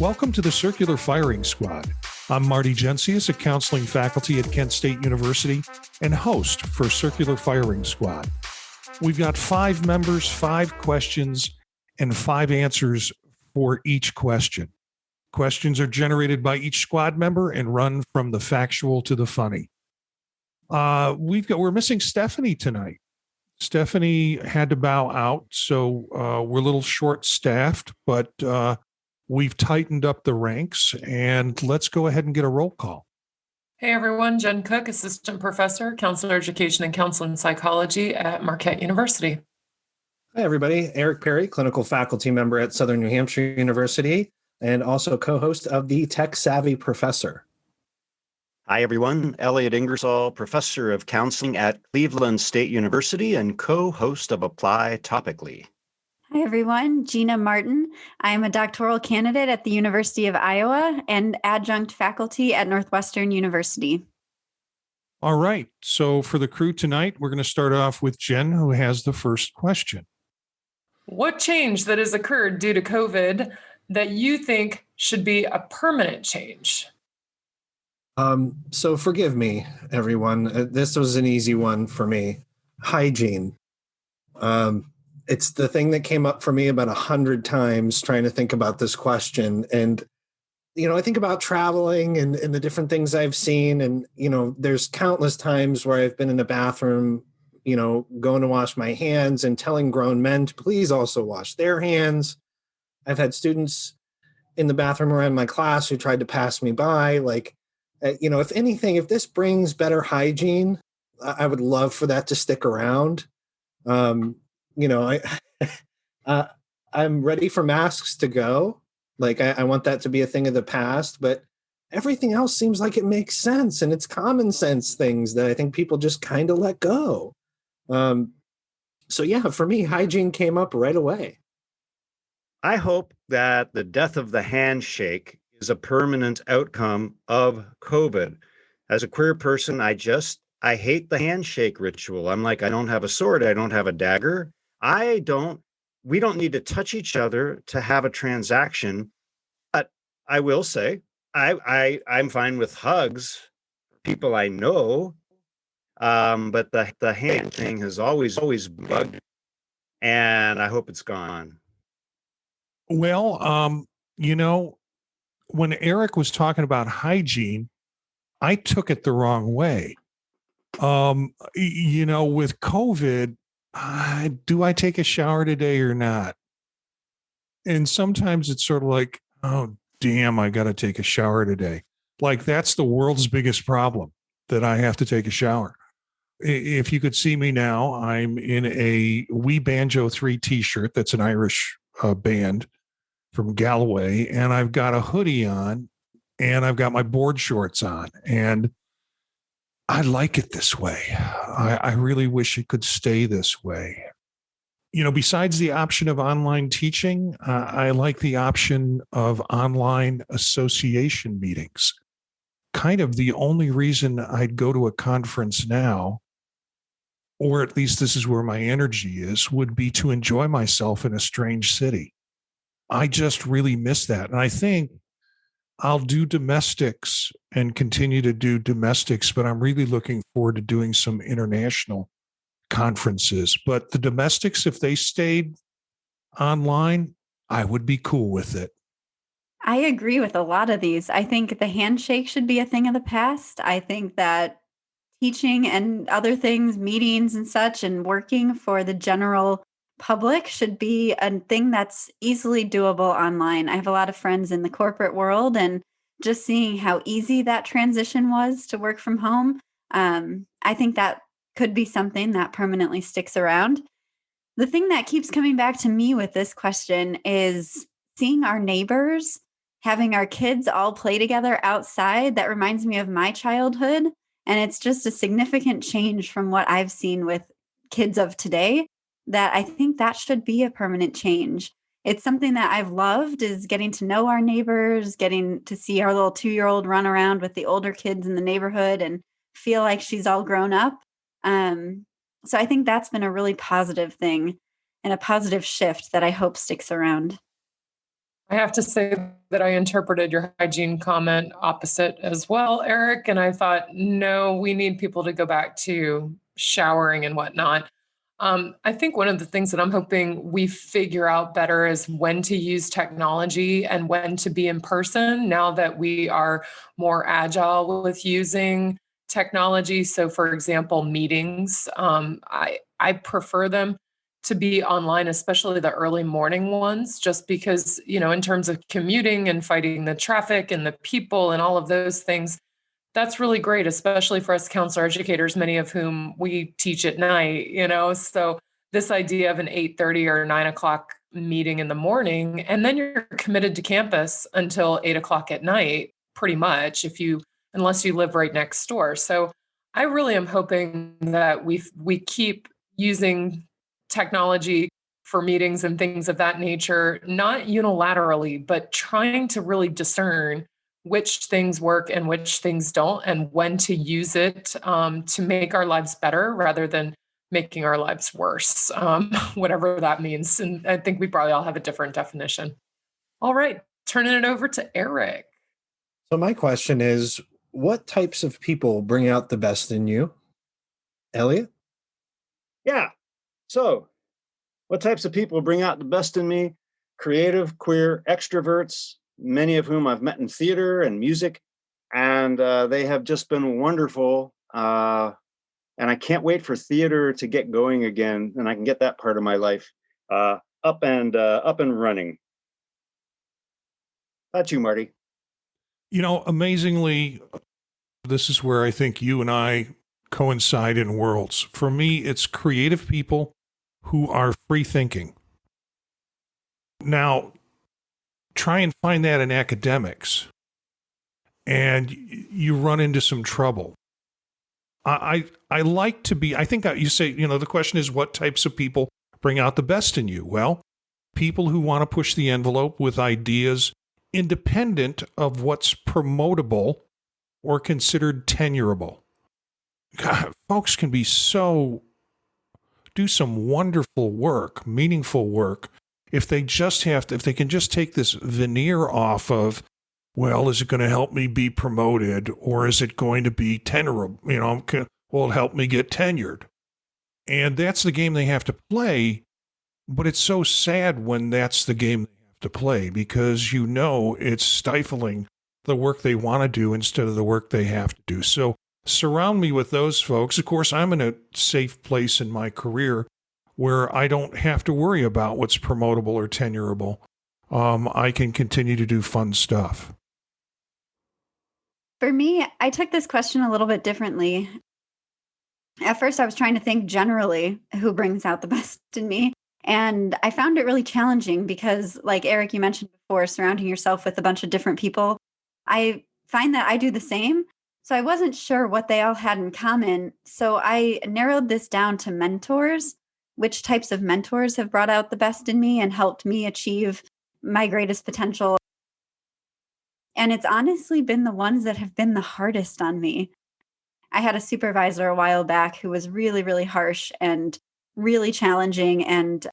Welcome to the Circular Firing Squad. I'm Marty Gensius, a counseling faculty at Kent State University and host for Circular Firing Squad. We've got 5 members, 5 questions, and 5 answers for each question. Questions are generated by each squad member and run from the factual to the funny. We're missing Stephanie tonight. Stephanie had to bow out, so we're a little short-staffed, but we've tightened up the ranks, and let's go ahead and get a roll call. Hey everyone, Jen Cook, Assistant Professor, Counselor Education and Counseling Psychology at Marquette University. Hi everybody, Eric Perry, Clinical Faculty Member at Southern New Hampshire University, and also co-host of the Tech Savvy Professor. Hi everyone, Elliot Ingersoll, Professor of Counseling at Cleveland State University and co-host of Apply Topically. Hi everyone, Gina Martin. I am a doctoral candidate at the University of Iowa and adjunct faculty at Northwestern University. All right, so for the crew tonight, we're going to start off with Jen, who has the first question. What change that has occurred due to COVID that you think should be a permanent change? So forgive me, everyone. This was an easy one for me. Hygiene. It's the thing that came up for me about 100 times trying to think about this question. And, I think about traveling and the different things I've seen. And, there's countless times where I've been in a bathroom, going to wash my hands and telling grown men to please also wash their hands. I've had students in the bathroom around my class who tried to pass me by. If anything, if this brings better hygiene, I would love for that to stick around. I'm ready for masks to go. I want that to be a thing of the past, but everything else seems like it makes sense, and it's common sense things that I think people just kind of let go. For me, hygiene came up right away. I hope that the death of the handshake is a permanent outcome of COVID. As a queer person, I hate the handshake ritual. I'm like, I don't have a sword. I don't have a dagger. We don't need to touch each other to have a transaction. But I will say, I'm fine with hugs, people I know. But the hand thing has always bugged me, and I hope it's gone. Well, when Eric was talking about hygiene, I took it the wrong way. With COVID, do I take a shower today or not? And sometimes it's sort of like, oh, damn, I got to take a shower today. Like that's the world's biggest problem, that I have to take a shower. If you could see me now, I'm in a We Banjo 3 t-shirt. That's an Irish band from Galway. And I've got a hoodie on and I've got my board shorts on. And I like it this way. I really wish it could stay this way. Besides the option of online teaching, I like the option of online association meetings. Kind of the only reason I'd go to a conference now, or at least this is where my energy is, would be to enjoy myself in a strange city. I just really miss that. And I think I'll do domestics and continue to do domestics, but I'm really looking forward to doing some international conferences. But the domestics, if they stayed online, I would be cool with it. I agree with a lot of these. I think the handshake should be a thing of the past. I think that teaching and other things, meetings and such, and working for the general public should be a thing that's easily doable online. I have a lot of friends in the corporate world, and just seeing how easy that transition was to work from home, I think that could be something that permanently sticks around. The thing that keeps coming back to me with this question is seeing our neighbors, having our kids all play together outside. That reminds me of my childhood, and it's just a significant change from what I've seen with kids of today, that I think that should be a permanent change. It's something that I've loved, is getting to know our neighbors, getting to see our little 2-year-old run around with the older kids in the neighborhood and feel like she's all grown up. So I think that's been a really positive thing and a positive shift that I hope sticks around. I have to say that I interpreted your hygiene comment opposite as well, Eric. And I thought, no, we need people to go back to showering and whatnot. I think one of the things that I'm hoping we figure out better is when to use technology and when to be in person now that we are more agile with using technology. So, for example, meetings, I prefer them to be online, especially the early morning ones, just because, in terms of commuting and fighting the traffic and the people and all of those things, that's really great, especially for us counselor educators, many of whom we teach at night. So this idea of an 8:30 or 9 o'clock meeting in the morning, and then you're committed to campus until 8 o'clock at night, pretty much, unless you live right next door. So I really am hoping that we keep using technology for meetings and things of that nature, not unilaterally, but trying to really discern which things work and which things don't, and when to use it to make our lives better rather than making our lives worse, whatever that means. And I think we probably all have a different definition. All right, turning it over to Eric. So my question is, what types of people bring out the best in you? Elliot? Yeah. So, what types of people bring out the best in me? Creative, queer, extroverts, many of whom I've met in theater and music, and they have just been wonderful. And I can't wait for theater to get going again, and I can get that part of my life up and running. That's you, Marty. Amazingly, this is where I think you and I coincide in worlds. For me, it's creative people who are free thinking. Now, try and find that in academics, and you run into some trouble. I like to be, I think you say, the question is what types of people bring out the best in you? Well, people who want to push the envelope with ideas independent of what's promotable or considered tenurable. God, folks can do some wonderful work, meaningful work, if they can just take this veneer off of, well, is it going to help me be promoted, or is it going to be tenurable? Will it help me get tenured? And that's the game they have to play. But it's so sad when that's the game they have to play, because it's stifling the work they want to do instead of the work they have to do. So surround me with those folks. Of course, I'm in a safe place in my career where I don't have to worry about what's promotable or tenurable. I can continue to do fun stuff. For me, I took this question a little bit differently. At first, I was trying to think generally who brings out the best in me. And I found it really challenging because, like Eric, you mentioned before, surrounding yourself with a bunch of different people. I find that I do the same. So I wasn't sure what they all had in common. So I narrowed this down to mentors, which types of mentors have brought out the best in me and helped me achieve my greatest potential. And it's honestly been the ones that have been the hardest on me. I had a supervisor a while back who was really, really harsh and really challenging and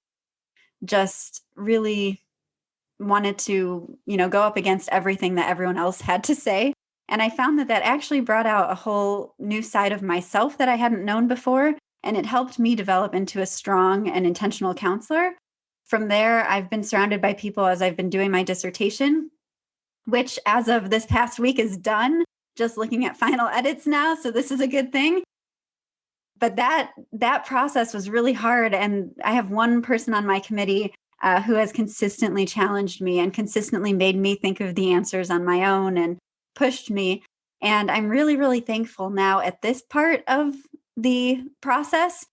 just really wanted to, go up against everything that everyone else had to say. And I found that actually brought out a whole new side of myself that I hadn't known before. And it helped me develop into a strong and intentional counselor. From there, I've been surrounded by people as I've been doing my dissertation, which as of this past week is done, just looking at final edits now. So this is a good thing. But that process was really hard. And I have one person on my committee who has consistently challenged me and consistently made me think of the answers on my own and pushed me. And I'm really, really thankful now at this part of the process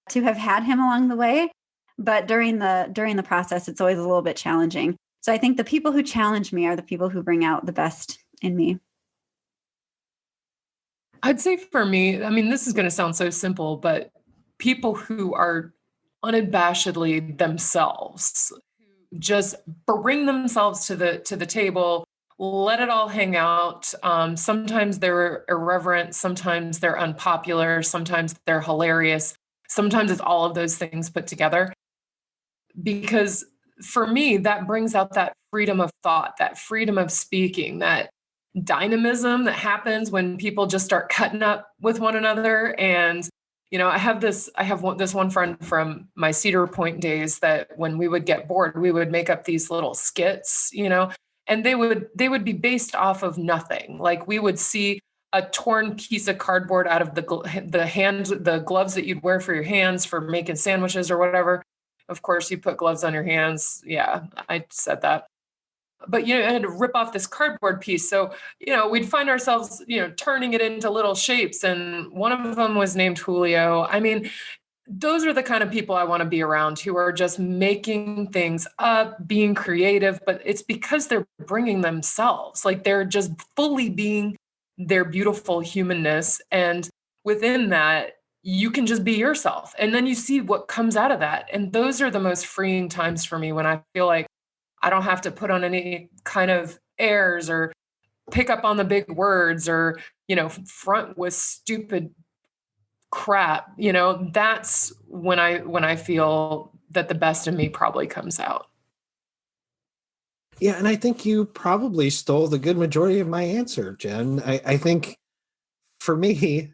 to have had him along the way. But during the process, it's always a little bit challenging. So I think the people who challenge me are the people who bring out the best in me. I'd say for me, this is going to sound so simple, but people who are unabashedly themselves, who just bring themselves to the table, let it all hang out. Sometimes they're irreverent, sometimes they're unpopular, sometimes they're hilarious, sometimes it's all of those things put together. Because for me, that brings out that freedom of thought, that freedom of speaking, that dynamism that happens when people just start cutting up with one another. And I have this one friend from my Cedar Point days that when we would get bored, we would make up these little skits, and they would be based off of nothing. Like we would see a torn piece of cardboard out of the gloves that you'd wear for your hands for making sandwiches or whatever. Of course, you put gloves on your hands. Yeah, I said that. But, I had to rip off this cardboard piece. So, we'd find ourselves, turning it into little shapes. And one of them was named Julio. I mean, those are the kind of people I want to be around, who are just making things up, being creative, but it's because they're bringing themselves. Like they're just fully being their beautiful humanness. And within that, you can just be yourself. And then you see what comes out of that. And those are the most freeing times for me, when I feel like I don't have to put on any kind of airs or pick up on the big words or, front with stupid crap. That's when I feel that the best in me probably comes out. Yeah, and I think you probably stole the good majority of my answer, Jen. I think for me,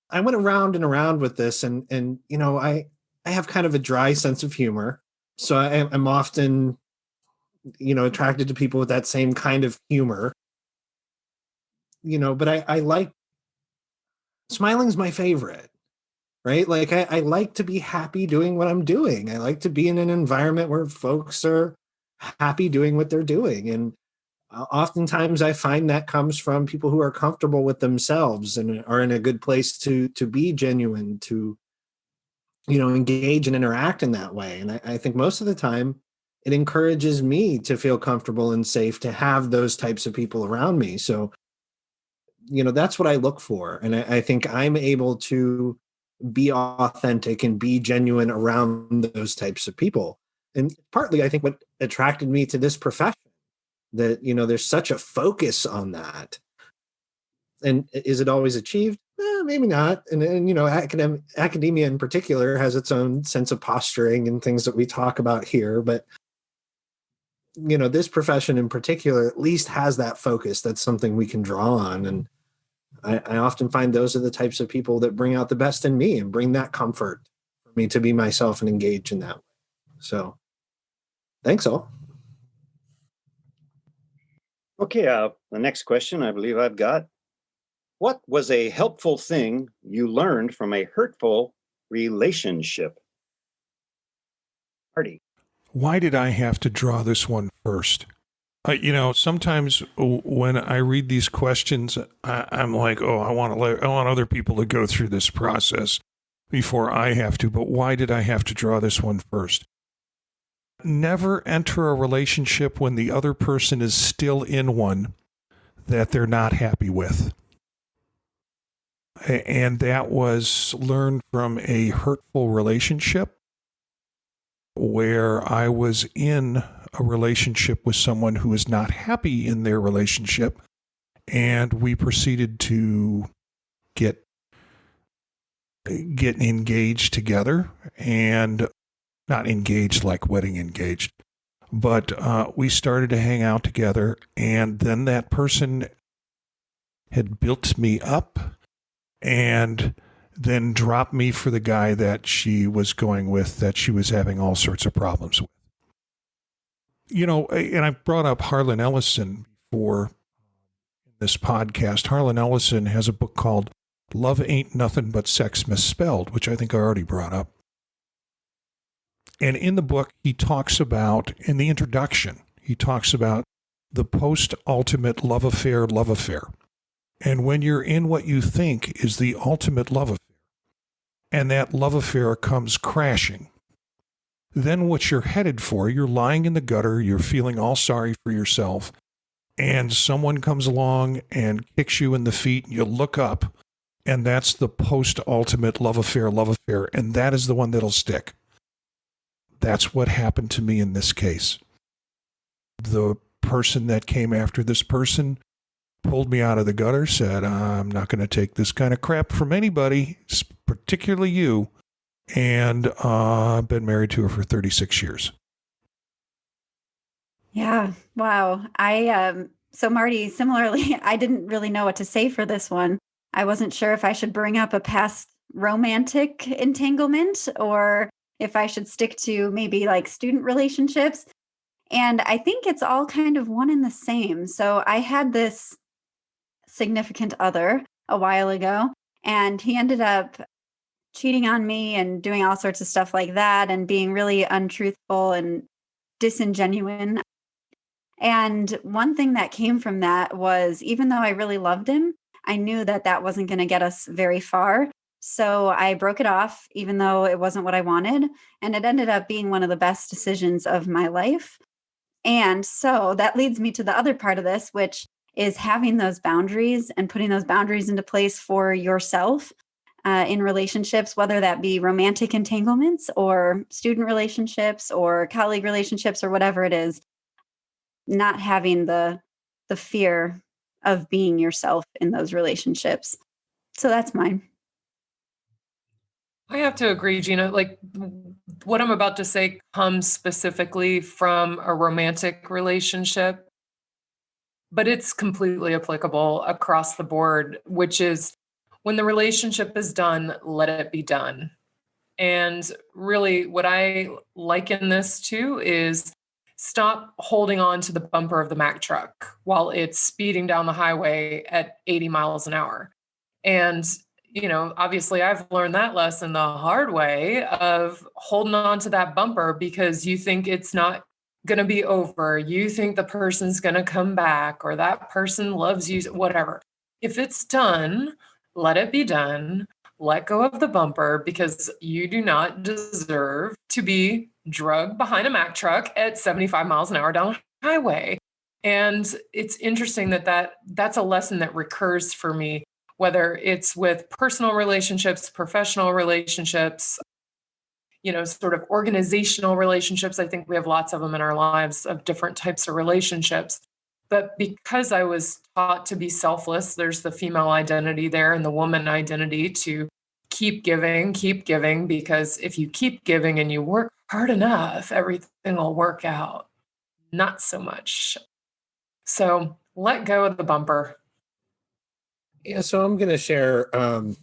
I went around and around with this, and I have kind of a dry sense of humor, so I'm often attracted to people with that same kind of humor. But I like smiling's my favorite, right? Like I like to be happy doing what I'm doing. I like to be in an environment where folks are happy doing what they're doing. And oftentimes I find that comes from people who are comfortable with themselves and are in a good place to be genuine, to, engage and interact in that way. And I think most of the time it encourages me to feel comfortable and safe to have those types of people around me. So, that's what I look for. And I think I'm able to be authentic and be genuine around those types of people. And partly, I think what attracted me to this profession, that, there's such a focus on that. And is it always achieved? Maybe not. And academia in particular has its own sense of posturing and things that we talk about here. But, this profession in particular at least has that focus. That's something we can draw on. And I often find those are the types of people that bring out the best in me and bring that comfort for me to be myself and engage in that way. So thanks all. Okay, the next question I believe I've got. What was a helpful thing you learned from a hurtful relationship? Marty. Why did I have to draw this one first? Sometimes when I read these questions, I'm like, oh, I want other people to go through this process before I have to. But why did I have to draw this one first? Never enter a relationship when the other person is still in one that they're not happy with. And that was learned from a hurtful relationship where I was in a relationship with someone who is not happy in their relationship. And we proceeded to get engaged together, and not engaged like wedding engaged, but we started to hang out together. And then that person had built me up and then dropped me for the guy that she was going with, that she was having all sorts of problems with. And I brought up Harlan Ellison before in this podcast. Harlan Ellison has a book called Love Ain't Nothing But Sex Misspelled, which I think I already brought up. And in the book, he talks about, in the introduction, he talks about the post-ultimate love affair. And when you're in what you think is the ultimate love affair, and that love affair comes crashing, then what you're headed for, you're lying in the gutter, you're feeling all sorry for yourself, and someone comes along and kicks you in the feet, and you look up, and that's the post-ultimate love affair, and that is the one that'll stick. That's what happened to me in this case. The person that came after this person pulled me out of the gutter, said, I'm not going to take this kind of crap from anybody, particularly you. And I've been married to her for 36 years. Yeah. Wow. So Marty, similarly, I didn't really know what to say for this one. I wasn't sure if I should bring up a past romantic entanglement or if I should stick to maybe like student relationships. And I think it's all kind of one and the same. So I had this significant other a while ago, and he ended up cheating on me and doing all sorts of stuff like that and being really untruthful and disingenuine. And one thing that came from that was even though I really loved him, I knew that that wasn't going to get us very far. So I broke it off, even though it wasn't what I wanted. And it ended up being one of the best decisions of my life. And so that leads me to the other part of this, which is having those boundaries and putting those boundaries into place for yourself in relationships, whether that be romantic entanglements or student relationships or colleague relationships or whatever it is, not having the fear of being yourself in those relationships. So that's mine. I have to agree, Gina. Like what I'm about to say comes specifically from a romantic relationship, but it's completely applicable across the board, which is when the relationship is done, let it be done. And really, what I liken this to is stop holding on to the bumper of the Mack truck while it's speeding down the highway at 80 miles an hour. And, obviously I've learned that lesson the hard way of holding on to that bumper because you think it's not going to be over. You think the person's going to come back or that person loves you, whatever. If it's done, let it be done. Let go of the bumper because you do not deserve to be drugged behind a Mack truck at 75 miles an hour down a highway. And it's interesting that's a lesson that recurs for me, whether it's with personal relationships, professional relationships, sort of organizational relationships. I think we have lots of them in our lives of different types of relationships. But because I was taught to be selfless, there's the female identity there and the woman identity to keep giving, because if you keep giving and you work hard enough, everything will work out. Not so much. So let go of the bumper. Yeah, so I'm going to share. I'm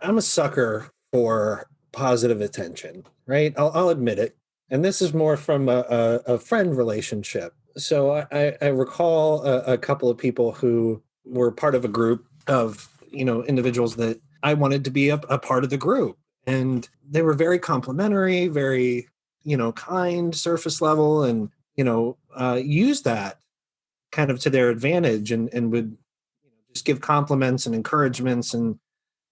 a sucker for positive attention, right? I'll admit it. And this is more from a friend relationship. So I recall a couple of people who were part of a group of, individuals that I wanted to be a part of the group. And they were very complimentary, very, kind, surface level, and, used that kind of to their advantage and would just give compliments and encouragements and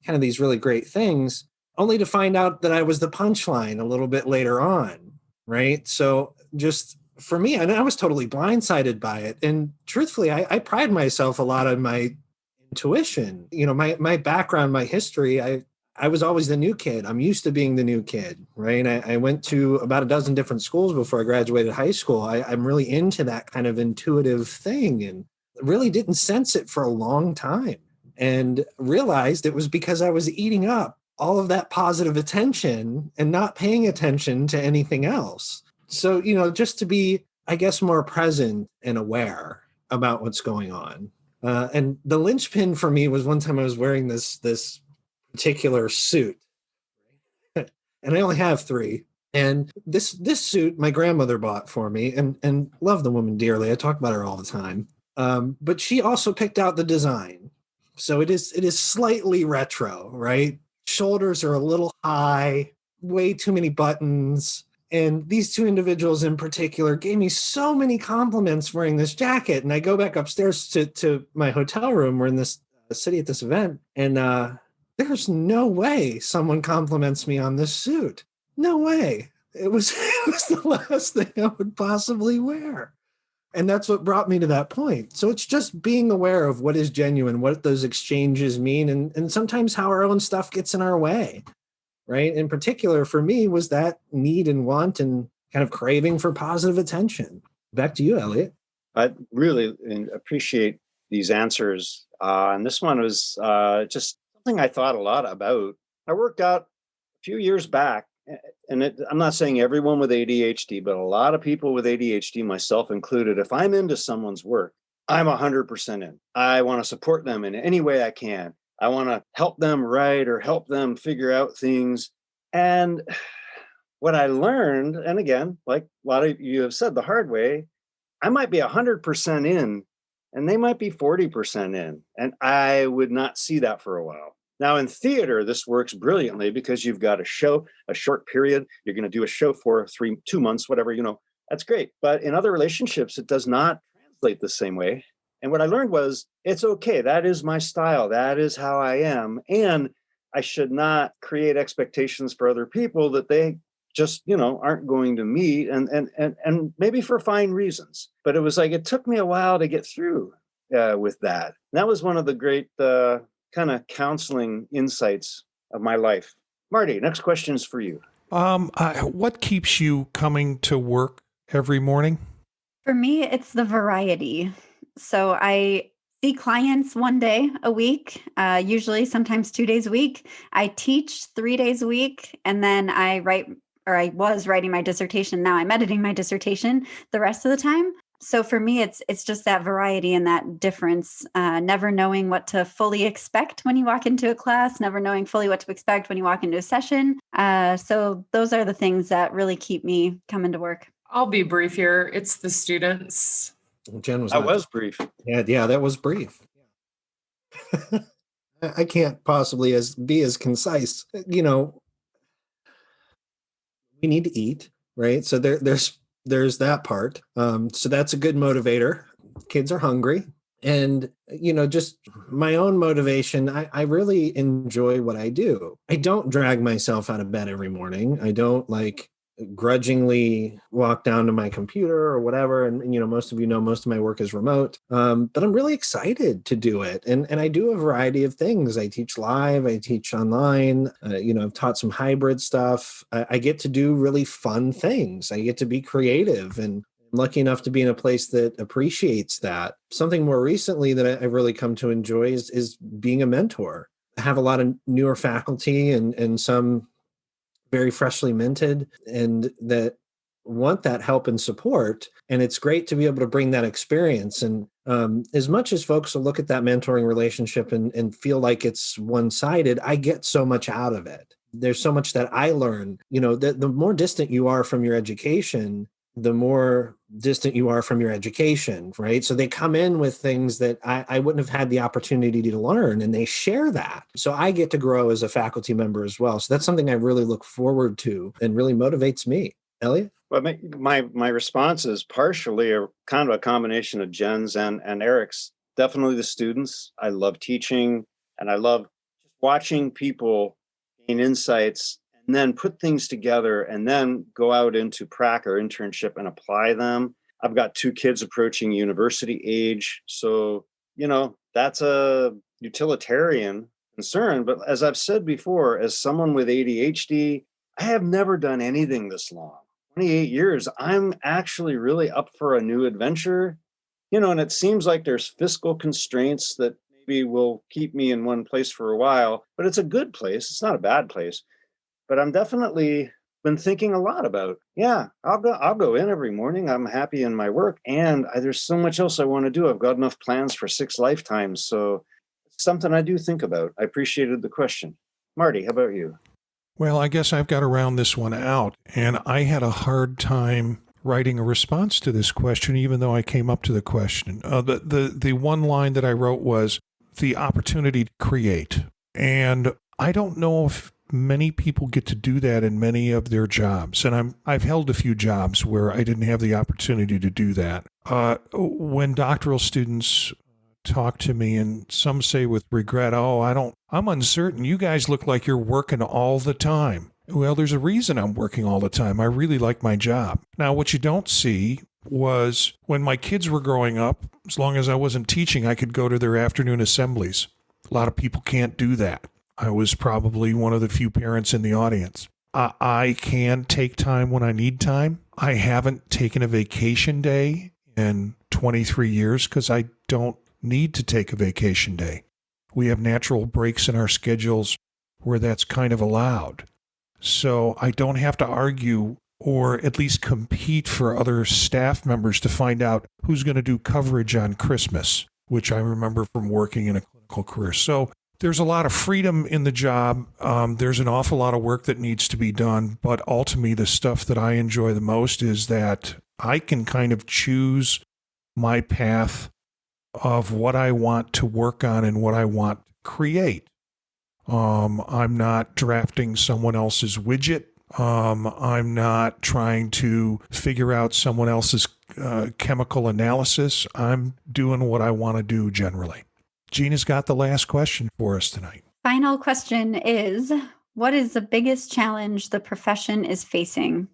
kind of these really great things, only to find out that I was the punchline a little bit later on, right? So just for me, and I was totally blindsided by it. And truthfully, I pride myself a lot on my intuition. My background, my history, I was always the new kid. I'm used to being the new kid, right? I went to about a dozen different schools before I graduated high school. I'm really into that kind of intuitive thing and really didn't sense it for a long time and realized it was because I was eating up all of that positive attention and not paying attention to anything else. So, just to be, I guess, more present and aware about what's going on. And the linchpin for me was one time I was wearing this particular suit, and I only have three. And this suit my grandmother bought for me, and love the woman dearly. I talk about her all the time. But she also picked out the design. So it is slightly retro, right? Shoulders are a little high, way too many buttons. And these two individuals in particular gave me so many compliments wearing this jacket. And I go back upstairs to my hotel room. We're in this city at this event. And there's no way someone compliments me on this suit. No way. It was the last thing I would possibly wear. And that's what brought me to that point. So it's just being aware of what is genuine, what those exchanges mean, and sometimes how our own stuff gets in our way, right? In particular, for me, was that need and want and kind of craving for positive attention. Back to you, Elliot. I really appreciate these answers. And this one was just something I thought a lot about. I worked out a few years back I'm not saying everyone with ADHD, but a lot of people with ADHD, myself included, if I'm into someone's work, I'm 100% in. I want to support them in any way I can. I want to help them write or help them figure out things. And what I learned, and again, like a lot of you have said the hard way, I might be 100% in and they might be 40% in. And I would not see that for a while. Now in theater, this works brilliantly because you've got a show, a short period. You're going to do a show for 2 months, whatever, that's great. But in other relationships, it does not translate the same way. And what I learned was it's okay. That is my style. That is how I am. And I should not create expectations for other people that they just, aren't going to meet and maybe for fine reasons. But it was like, it took me a while to get through with that. And that was one of the great kind of counseling insights of my life. Marty, next question is for you. What keeps you coming to work every morning? For me, it's the variety. So I see clients 1 day a week, usually sometimes 2 days a week. I teach 3 days a week, and then I was writing my dissertation. Now I'm editing my dissertation the rest of the time. So for me, it's just that variety and that difference, never knowing what to fully expect when you walk into a class, never knowing fully what to expect when you walk into a session. So those are the things that really keep me coming to work. I'll be brief here. It's the students. Jen was. That was brief. Yeah, that was brief. I can't possibly be as concise. We need to eat, right? So there's that part. So that's a good motivator. Kids are hungry. And, just my own motivation, I really enjoy what I do. I don't drag myself out of bed every morning. I don't grudgingly walk down to my computer or whatever. And, most of my work is remote. But I'm really excited to do it. And I do a variety of things. I teach live, I teach online, I've taught some hybrid stuff. I get to do really fun things. I get to be creative, and I'm lucky enough to be in a place that appreciates that. Something more recently that I've really come to enjoy is being a mentor. I have a lot of newer faculty and some very freshly minted, and that want that help and support. And it's great to be able to bring that experience. And as much as folks will look at that mentoring relationship and feel like it's one-sided, I get so much out of it. There's so much that I learn. The more distant you are from your education, the more distant you are from your education, right? So they come in with things that I wouldn't have had the opportunity to learn, and they share that. So I get to grow as a faculty member as well. So that's something I really look forward to and really motivates me. Elliot? Well, my response is partially a kind of a combination of Jen's and Eric's. Definitely the students. I love teaching, and I love watching people gain insights and then put things together and then go out into prac or internship and apply them. I've got 2 kids approaching university age. So, that's a utilitarian concern. But as I've said before, as someone with ADHD, I have never done anything this long. 28 years, I'm actually really up for a new adventure. And it seems like there's fiscal constraints that maybe will keep me in one place for a while, but it's a good place. It's not a bad place. But I'm definitely been thinking a lot about, I'll go in every morning. I'm happy in my work, and there's so much else I want to do. I've got enough plans for 6 lifetimes. So it's something I do think about. I appreciated the question. Marty, how about you? Well, I guess I've got to round this one out, and I had a hard time writing a response to this question, even though I came up to the question. The one line that I wrote was the opportunity to create. And I don't know if many people get to do that in many of their jobs. And I've held a few jobs where I didn't have the opportunity to do that. When doctoral students talk to me, and some say with regret, I'm uncertain. You guys look like you're working all the time. Well, there's a reason I'm working all the time. I really like my job. Now, what you don't see was when my kids were growing up, as long as I wasn't teaching, I could go to their afternoon assemblies. A lot of people can't do that. I was probably one of the few parents in the audience. I can take time when I need time. I haven't taken a vacation day in 23 years because I don't need to take a vacation day. We have natural breaks in our schedules where that's kind of allowed. So I don't have to argue or at least compete for other staff members to find out who's going to do coverage on Christmas, which I remember from working in a clinical career. So there's a lot of freedom in the job. There's an awful lot of work that needs to be done. But ultimately, the stuff that I enjoy the most is that I can kind of choose my path of what I want to work on and what I want to create. I'm not drafting someone else's widget. I'm not trying to figure out someone else's chemical analysis. I'm doing what I want to do generally. Gina's got the last question for us tonight. Final question is, what is the biggest challenge the profession is facing?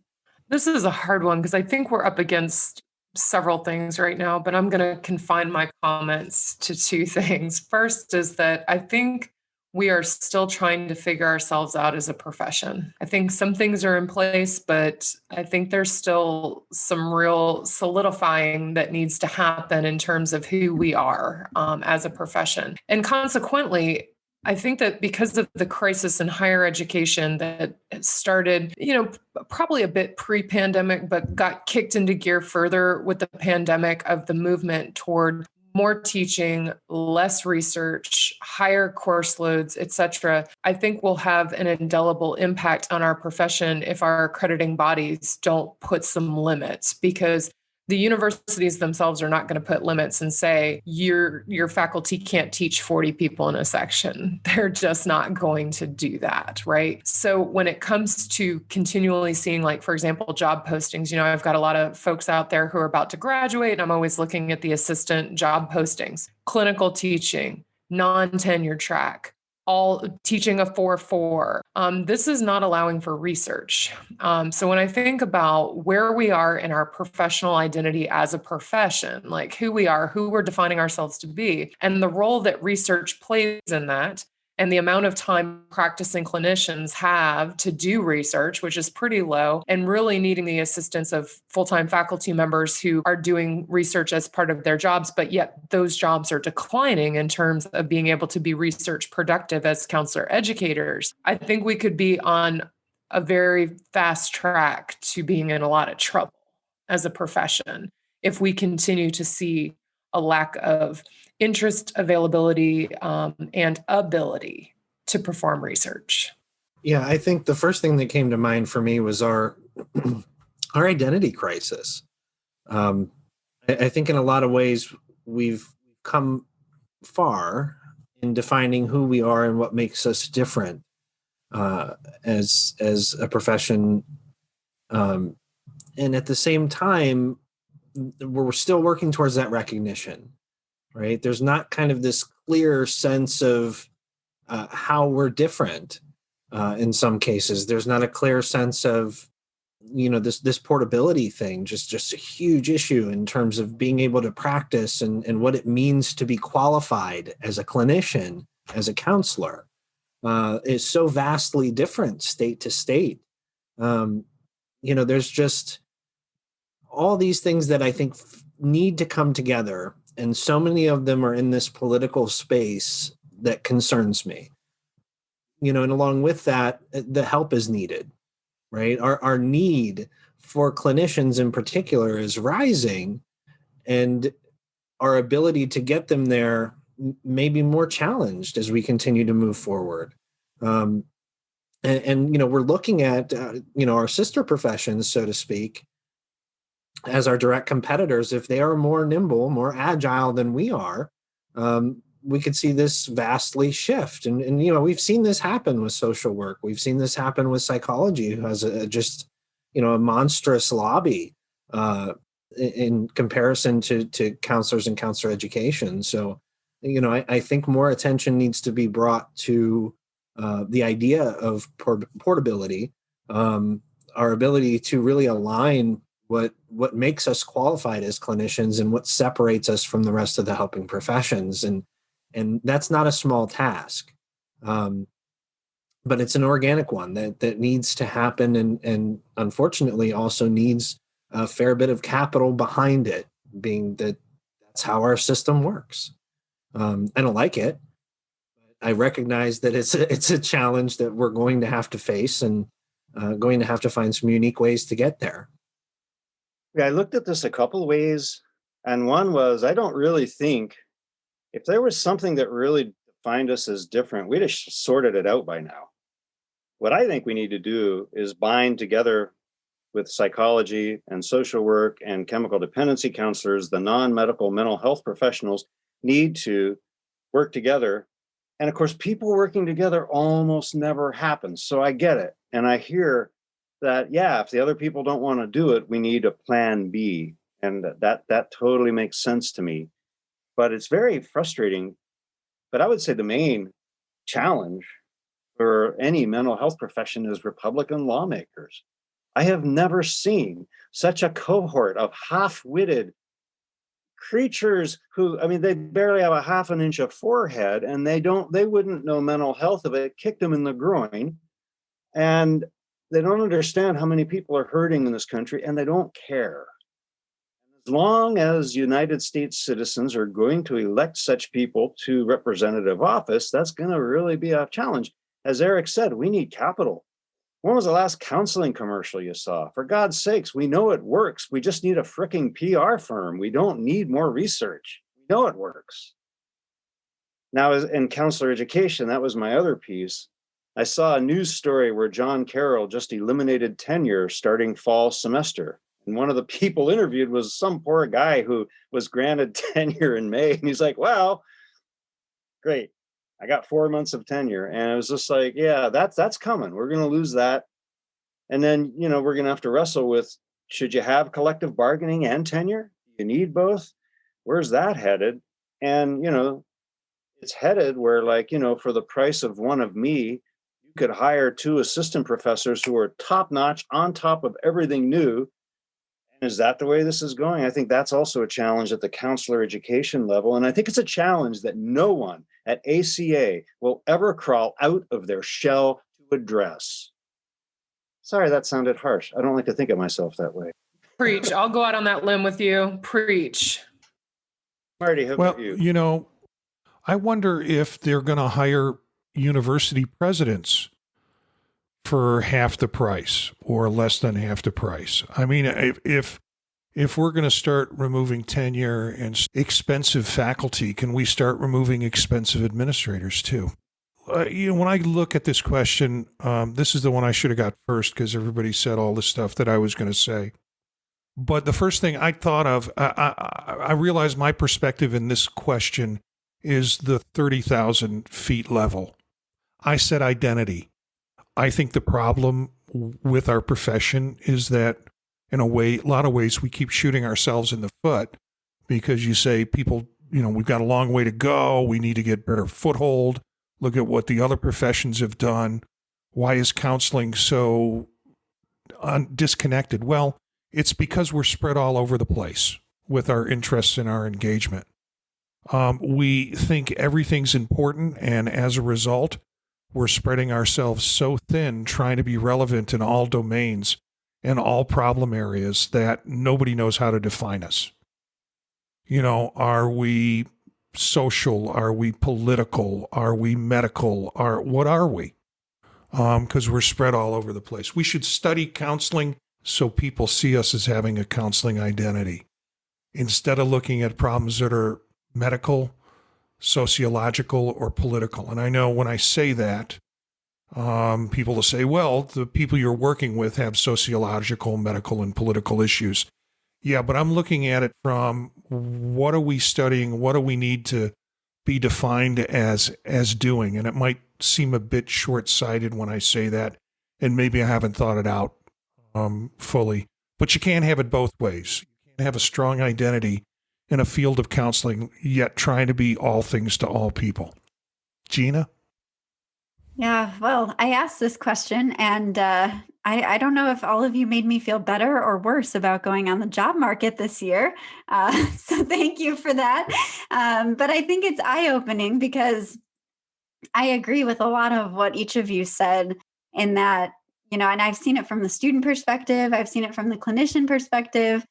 This is a hard one because I think we're up against several things right now, but I'm going to confine my comments to two things. First is that I think we are still trying to figure ourselves out as a profession. I think some things are in place, but I think there's still some real solidifying that needs to happen in terms of who we are as a profession. And consequently, I think that because of the crisis in higher education that started, probably a bit pre-pandemic, but got kicked into gear further with the pandemic of the movement toward more teaching, less research, higher course loads, et cetera, I think will have an indelible impact on our profession if our accrediting bodies don't put some limits, because the universities themselves are not going to put limits and say your faculty can't teach 40 people in a section. They're just not going to do that, right? So when it comes to continually seeing, like, for example, job postings, I've got a lot of folks out there who are about to graduate, and I'm always looking at the assistant job postings, clinical teaching, non-tenure track, all teaching a 4-4. This is not allowing for research. So when I think about where we are in our professional identity as a profession, like who we are, who we're defining ourselves to be, and the role that research plays in that, and the amount of time practicing clinicians have to do research, which is pretty low, and really needing the assistance of full-time faculty members who are doing research as part of their jobs, but yet those jobs are declining in terms of being able to be research productive as counselor educators. I think we could be on a very fast track to being in a lot of trouble as a profession if we continue to see a lack of interest, availability, and ability to perform research. Yeah, I think the first thing that came to mind for me was our identity crisis. I think in a lot of ways we've come far in defining who we are and what makes us different as a profession, and at the same time, we're still working towards that recognition. Right? There's not kind of this clear sense of how we're different in some cases. There's not a clear sense of, this portability thing, just a huge issue in terms of being able to practice and what it means to be qualified as a clinician, as a counselor, is so vastly different state to state. There's just all these things that I think need to come together. And so many of them are in this political space that concerns me. And along with that, the help is needed, right? Our need for clinicians in particular is rising, and our ability to get them there may be more challenged as we continue to move forward. And we're looking at, our sister professions, so to speak, as our direct competitors. If they are more nimble, more agile than we are, we could see this vastly shift. And we've seen this happen with social work. We've seen this happen with psychology, who has a monstrous lobby in comparison to counselors and counselor education. So, I think more attention needs to be brought to the idea of portability, our ability to really align what makes us qualified as clinicians and what separates us from the rest of the helping professions. And that's not a small task, but it's an organic one that needs to happen, and unfortunately also needs a fair bit of capital behind it, being that that's how our system works. I don't like it. I recognize that it's a challenge that we're going to have to face, and going to have to find some unique ways to get there. Yeah, I looked at this a couple ways, and one was I don't really think if there was something that really defined us as different, we'd have sorted it out by now. What I think we need to do is bind together with psychology and social work and chemical dependency counselors, the non-medical mental health professionals need to work together. And of course, people working together almost never happens. So I get it. And I hear that, yeah, if the other people don't want to do it, we need a plan B. And that totally makes sense to me. But it's very frustrating. But I would say the main challenge for any mental health profession is Republican lawmakers. I have never seen such a cohort of half-witted creatures who, I mean, they barely have a half an inch of forehead, and they wouldn't know mental health if it kicked them in the groin. And they don't understand how many people are hurting in this country, and they don't care. As long as United States citizens are going to elect such people to representative office, that's going to really be a challenge. As Eric said, we need capital. When was the last counseling commercial you saw? For God's sakes, we know it works. We just need a freaking PR firm. We don't need more research. We know it works. Now, in counselor education, that was my other piece. I saw a news story where John Carroll just eliminated tenure starting fall semester. And one of the people interviewed was some poor guy who was granted tenure in May. And he's like, well, great. I got 4 months of tenure. And it was just like, yeah, that's coming. We're going to lose that. And then, we're going to have to wrestle with, should you have collective bargaining and tenure? You need both. Where's that headed? And, it's headed where, like, for the price of one of me, you could hire 2 assistant professors who are top notch on top of everything new. Is that the way this is going? I think that's also a challenge at the counselor education level. And I think it's a challenge that no one at ACA will ever crawl out of their shell to address. Sorry, that sounded harsh. I don't like to think of myself that way. Preach. I'll go out on that limb with you. Preach. Marty, how about you? I wonder if they're going to hire university presidents for half the price or less than half the price. I mean, if we're going to start removing tenure and expensive faculty, can we start removing expensive administrators too? When I look at this question, this is the one I should have got first because everybody said all the stuff that I was going to say. But the first thing I thought of, I realized my perspective in this question is the 30,000 feet level. I said identity. I think the problem with our profession is that in a lot of ways, we keep shooting ourselves in the foot because you say people, we've got a long way to go. We need to get better foothold. Look at what the other professions have done. Why is counseling so disconnected? Well, it's because we're spread all over the place with our interests and our engagement. We think everything's important, and as a result, we're spreading ourselves so thin trying to be relevant in all domains and all problem areas that nobody knows how to define us. Are we social? Are we political? Are we medical? What are we? Because we're spread all over the place. We should study counseling so people see us as having a counseling identity instead of looking at problems that are medical, sociological, or political. And I know when I say that, people will say, well, the people you're working with have sociological, medical, and political issues. Yeah, but I'm looking at it from what are we studying? What do we need to be defined as doing? And it might seem a bit short-sighted when I say that, and maybe I haven't thought it out fully. But you can't have it both ways. You can't have a strong identity in a field of counseling, yet trying to be all things to all people. Gina? Yeah, well, I asked this question, and I don't know if all of you made me feel better or worse about going on the job market this year. So thank you for that. But I think it's eye-opening because I agree with a lot of what each of you said in that, and I've seen it from the student perspective. I've seen it from the clinician perspective.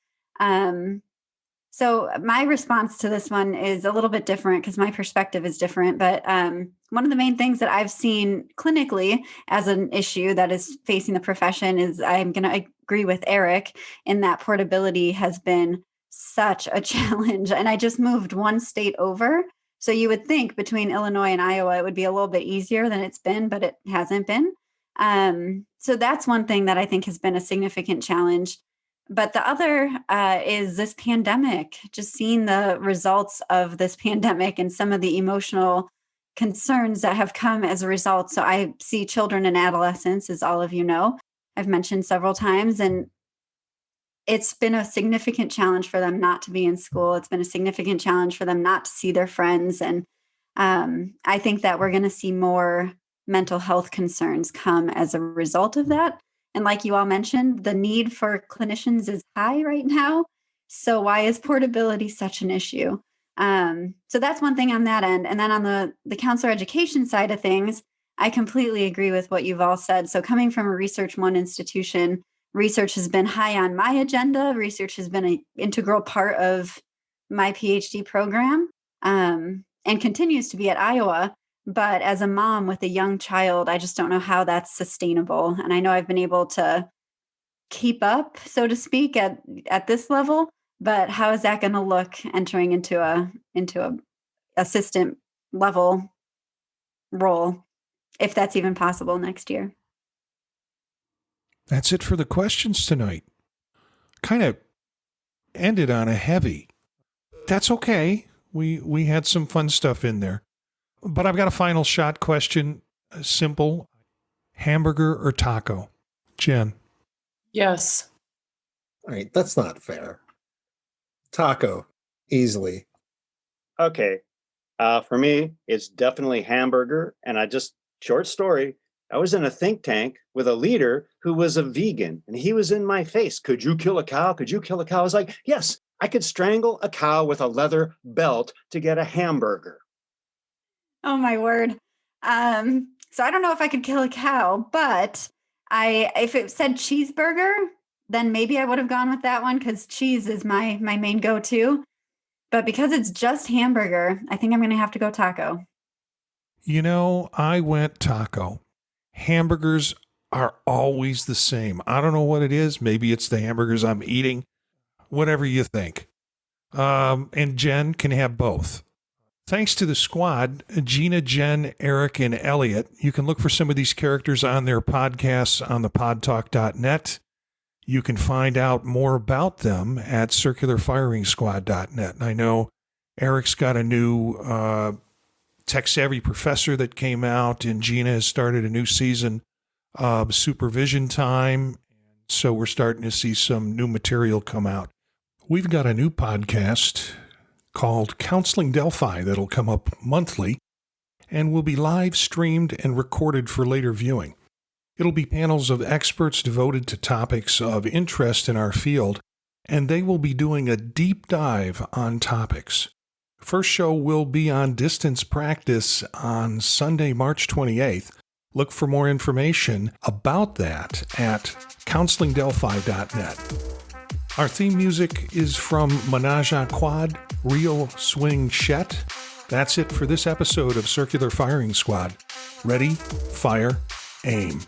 So my response to this one is a little bit different because my perspective is different. But one of the main things that I've seen clinically as an issue that is facing the profession is I'm going to agree with Eric in that portability has been such a challenge. And I just moved one state over. So you would think between Illinois and Iowa, it would be a little bit easier than it's been, but it hasn't been. So that's one thing that I think has been a significant challenge. But the other is this pandemic, just seeing the results of this pandemic and some of the emotional concerns that have come as a result. So I see children and adolescents, as all of you know, I've mentioned several times, and it's been a significant challenge for them not to be in school. It's been a significant challenge for them not to see their friends. And I think that we're going to see more mental health concerns come as a result of that. And like you all mentioned, the need for clinicians is high right now. So why is portability such an issue? So that's one thing on that end. And then on the counselor education side of things, I completely agree with what you've all said. So coming from a Research One institution, research has been high on my agenda. Research has been an integral part of my PhD program and continues to be at Iowa. But as a mom with a young child, I just don't know how that's sustainable. And I know I've been able to keep up, so to speak, at this level. But how is that going to look entering into a assistant level role, if that's even possible next year? That's it for the questions tonight. Kind of ended on a heavy. That's okay. We had some fun stuff in there. But I've got a final shot question. Simple. Hamburger or taco? Jen. Yes. All right, that's not fair. Taco, easily. Okay. For me, it's definitely hamburger. And short story, I was in a think tank with a leader who was a vegan, and he was in my face. Could you kill a cow? Could you kill a cow? I was like, yes, I could strangle a cow with a leather belt to get a hamburger. Oh my word. So I don't know if I could kill a cow, but if it said cheeseburger, then maybe I would have gone with that one because cheese is my main go-to. But because it's just hamburger, I think I'm going to have to go taco. You know, I went taco. Hamburgers are always the same. I don't know what it is. Maybe it's the hamburgers I'm eating. Whatever you think. And Jen can have both. Thanks to the squad, Gina, Jen, Eric, and Elliot. You can look for some of these characters on their podcasts on thepodtalk.net. You can find out more about them at circularfiringsquad.net. And I know Eric's got a new tech-savvy professor that came out, and Gina has started a new season of Supervision Time. So we're starting to see some new material come out. We've got a new podcast called Counseling Delphi that'll come up monthly and will be live streamed and recorded for later viewing. It'll be panels of experts devoted to topics of interest in our field, and they will be doing a deep dive on topics. First show will be on distance practice on Sunday, March 28th. Look for more information about that at counselingdelphi.net. Our theme music is from Menage a Quad, Real Swing Shet. That's it for this episode of Circular Firing Squad. Ready, fire, aim.